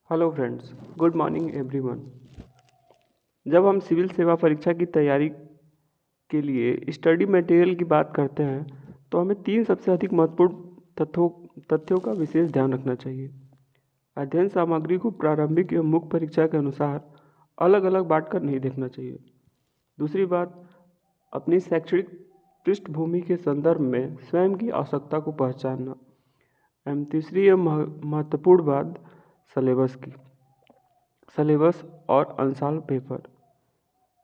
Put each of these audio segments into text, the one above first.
Hello friends, good morning everyone. जब हम civil सेवा परीक्षा की तैयारी के लिए स्टडी मटेरियल की बात करते हैं तो हमें तीन सबसे अधिक महत्वपूर्ण तथ्यों का विशेष ध्यान रखना चाहिए। अध्ययन सामग्री को प्रारंभिक एवं मुख्य परीक्षा के अनुसार अलग अलग बांटकर नहीं देखना चाहिए। दूसरी बात, अपनी शैक्षणिक पृष्ठभूमि के संदर्भ में स्वयं की आवश्यकता को पहचानना। एवं तीसरी एवं महत्वपूर्ण बात, सिलेबस और अंशाल पेपर।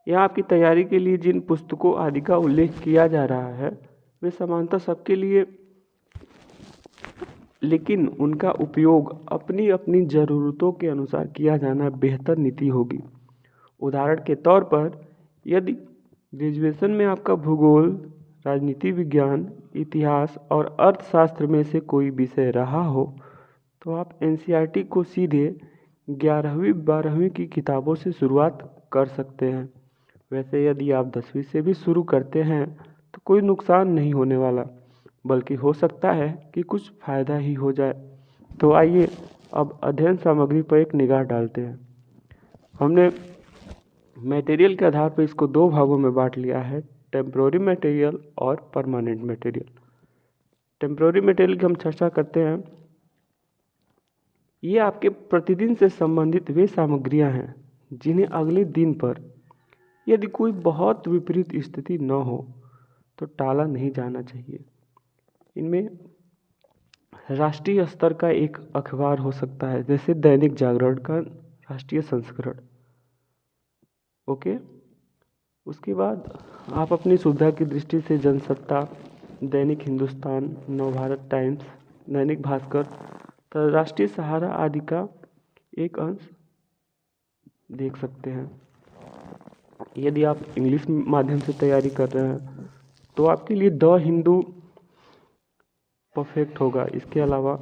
यहाँ आपकी तैयारी के लिए जिन पुस्तकों आदि का उल्लेख किया जा रहा है वे समानतः सबके लिए, लेकिन उनका उपयोग अपनी अपनी ज़रूरतों के अनुसार किया जाना बेहतर नीति होगी। उदाहरण के तौर पर, यदि ग्रेजुएशन में आपका भूगोल, राजनीति विज्ञान, इतिहास और अर्थशास्त्र में से कोई विषय रहा हो तो आप एनसीईआरटी को सीधे 11वीं-12वीं की किताबों से शुरुआत कर सकते हैं। वैसे यदि आप 10वीं से भी शुरू करते हैं तो कोई नुकसान नहीं होने वाला, बल्कि हो सकता है कि कुछ फ़ायदा ही हो जाए। तो आइए अब अध्ययन सामग्री पर एक निगाह डालते हैं। हमने मटेरियल के आधार पर इसको दो भागों में बांट लिया है, टेम्प्रोरी मटेरियल और परमानेंट मटेरियल। टेम्प्रोरी मटेरियल की हम चर्चा करते हैं। ये आपके प्रतिदिन से संबंधित वे सामग्रियां हैं जिन्हें अगले दिन पर यदि कोई बहुत विपरीत स्थिति न हो तो टाला नहीं जाना चाहिए। इनमें राष्ट्रीय स्तर का एक अखबार हो सकता है, जैसे दैनिक जागरण का राष्ट्रीय संस्करण। ओके, उसके बाद आप अपनी सुविधा की दृष्टि से जनसत्ता, दैनिक हिंदुस्तान, नवभारत टाइम्स, दैनिक भास्कर, राष्ट्रीय सहारा आदि का एक अंश देख सकते हैं। यदि आप इंग्लिश माध्यम से तैयारी कर रहे हैं तो आपके लिए द हिंदू परफेक्ट होगा। इसके अलावा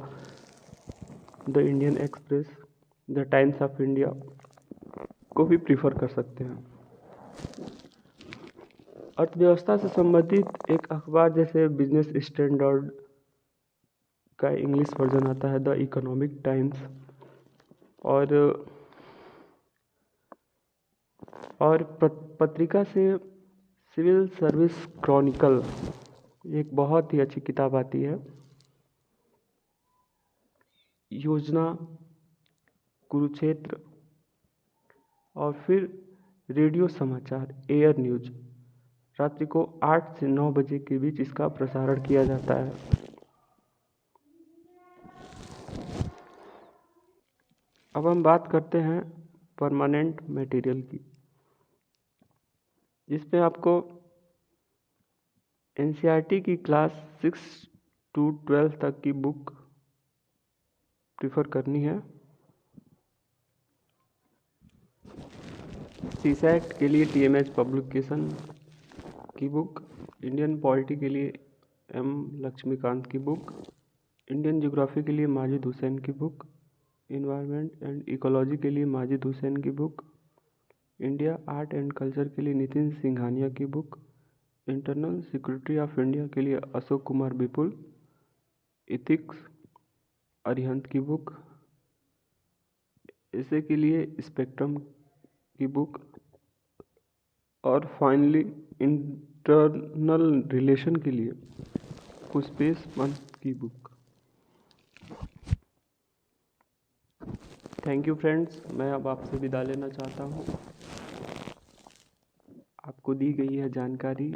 the Indian express, the times of India को भी प्रीफर कर सकते हैं। अर्थव्यवस्था से संबंधित एक अखबार जैसे बिजनेस स्टैंडर्ड का इंग्लिश वर्जन आता है, द इकोनॉमिक टाइम्स, और पत्रिका से सिविल सर्विस क्रॉनिकल, एक बहुत ही अच्छी किताब आती है। योजना, कुरुक्षेत्र, और फिर रेडियो समाचार, एयर न्यूज। रात्रि को 8 से 9 बजे के बीच इसका प्रसारण किया जाता है। अब हम बात करते हैं परमानेंट मटेरियल की, जिसमें आपको एनसीईआरटी की क्लास 6 to 12 तक की बुक प्रीफर करनी है। सीसैट के लिए टीएमएच पब्लिकेशन की बुक, इंडियन पॉलिटी के लिए एम लक्ष्मीकांत की बुक, इंडियन ज्योग्राफी के लिए माजिद हुसैन की बुक, इन्वायरमेंट एंड इकोलॉजी के लिए माजिद हुसैन की book, India art and culture के लिए नितिन सिंघानिया की book, internal security of India के लिए अशोक कुमार विपुल, इथिक्स अरिहंत की बुक, ऐसे के लिए स्पेक्ट्रम की बुक, और फाइनली इंटरनल रिलेशन के लिए पुष्पेश पंत की बुक। थैंक यू फ्रेंड्स, मैं अब आपसे विदा लेना चाहता हूँ। आपको दी गई है जानकारी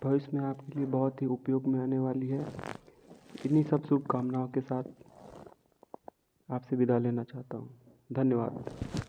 भविष्य में आपके लिए बहुत ही उपयोग में आने वाली है। इन्हीं सब शुभकामनाओं के साथ आपसे विदा लेना चाहता हूँ। धन्यवाद।